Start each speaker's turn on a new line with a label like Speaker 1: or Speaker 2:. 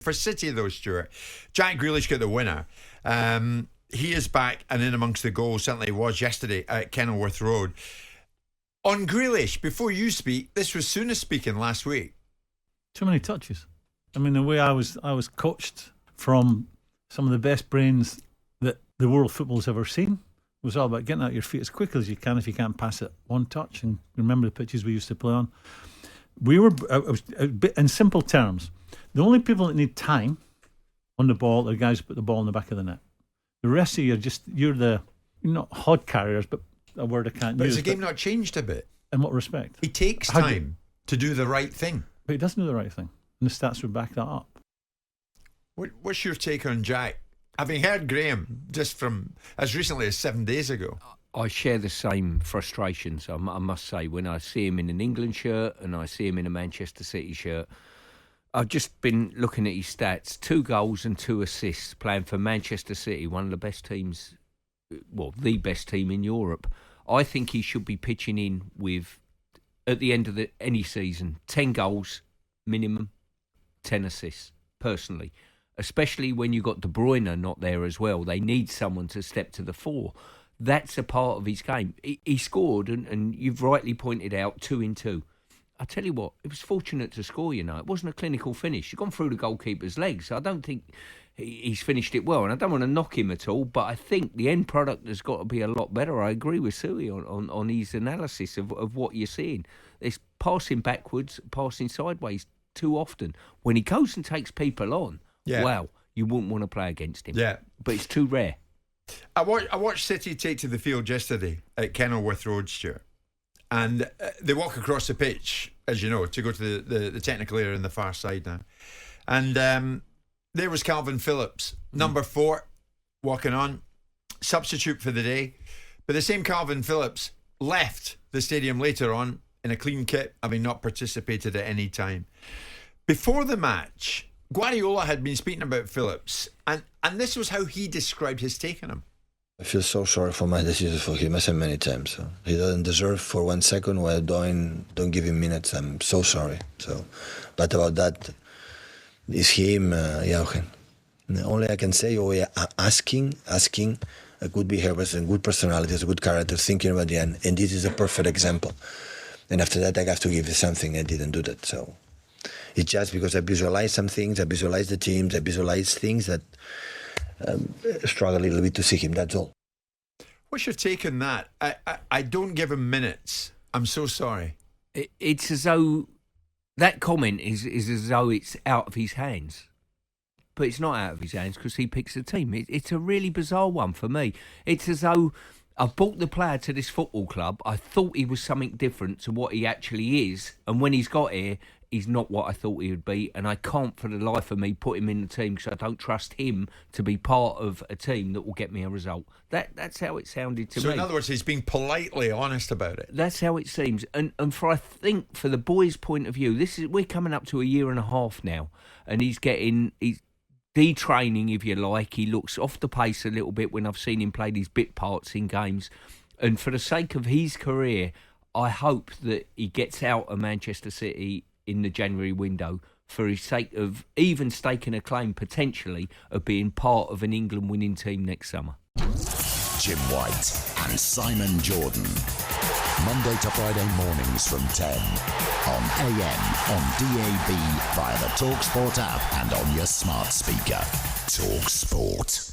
Speaker 1: For City, though, Stuart, Jack Grealish got the winner. He is back and in amongst the goals. Certainly he was yesterday at Kenilworth Road. On Grealish, before you speak, this was Souness speaking last week.
Speaker 2: Too many touches. I mean, the way I was coached from some of the best brains that the world football's ever seen was all about getting out your feet as quickly as you can if you can't pass it one touch. And remember the pitches we used to play on. In simple terms, the only people that need time on the ball are the guys who put the ball in the back of the net. The rest of you you're not hod carriers, but a word I can't use.
Speaker 1: But has the game not changed a bit?
Speaker 2: In what respect?
Speaker 1: He takes time to do the right thing.
Speaker 2: But he doesn't do the right thing. And the stats would back that up.
Speaker 1: What's your take on Jack? Having heard Graeme just from as recently as 7 days ago.
Speaker 3: I share the same frustrations, I must say, when I see him in an England shirt and I see him in a Manchester City shirt. I've just been looking at his stats, 2 goals and 2 assists, playing for Manchester City, one of the best teams, well, the best team in Europe. I think he should be pitching in with, at the end of any season, 10 goals minimum, 10 assists, personally. Especially when you've got De Bruyne not there as well. They need someone to step to the fore. That's a part of his game. He scored, and you've rightly pointed out, 2 in 2. I tell you what, it was fortunate to score, you know. It wasn't a clinical finish. You've gone through the goalkeeper's legs. I don't think he's finished it well, and I don't want to knock him at all, but I think the end product has got to be a lot better. I agree with Suey on his analysis of what you're seeing. There's passing backwards, passing sideways too often. When he goes and takes people on, wow, you wouldn't want to play against him. Yeah. But it's too rare.
Speaker 1: I watched City take to the field yesterday at Kenilworth Road, Stuart. And they walk across the pitch, as you know, to go to the technical area on the far side now. And there was Calvin Phillips, number 4, walking on, substitute for the day. But the same Calvin Phillips left the stadium later on in a clean kit, having not participated at any time. Before the match, Guardiola had been speaking about Phillips, and this was how he described his take on him.
Speaker 4: I feel so sorry for my decision for him. I said many times. So he doesn't deserve for 1 second while don't give him minutes. I'm so sorry. So, but about that, is him, Jochen. Only I can say, asking a good behavior, a good personality, a good character, thinking about the end, and this is a perfect example. And after that, I have to give you something. I didn't do that. So it's just because I visualize some things, I visualize the teams, I visualize things that struggle a little bit to see him, that's all.
Speaker 1: What's your take on that? I don't give him minutes. I'm so sorry.
Speaker 3: It's as though that comment is as though it's out of his hands. But it's not out of his hands because he picks the team. It's a really bizarre one for me. It's as though I've brought the player to this football club. I thought he was something different to what he actually is. And when he's got here, he's not what I thought he would be, and I can't for the life of me put him in the team because I don't trust him to be part of a team that will get me a result. That's how it sounded to me.
Speaker 1: So in other words, he's being politely honest about it.
Speaker 3: That's how it seems. And I think for the boys' point of view, we're coming up to a year and a half now, and he's detraining, if you like. He looks off the pace a little bit when I've seen him play these bit parts in games. And for the sake of his career, I hope that he gets out of Manchester City in the January window for his sake of even staking a claim potentially of being part of an England winning team next summer.
Speaker 5: Jim White and Simon Jordan. Monday to Friday mornings from 10 on AM, on DAB, via the TalkSPORT app and on your smart speaker. TalkSPORT.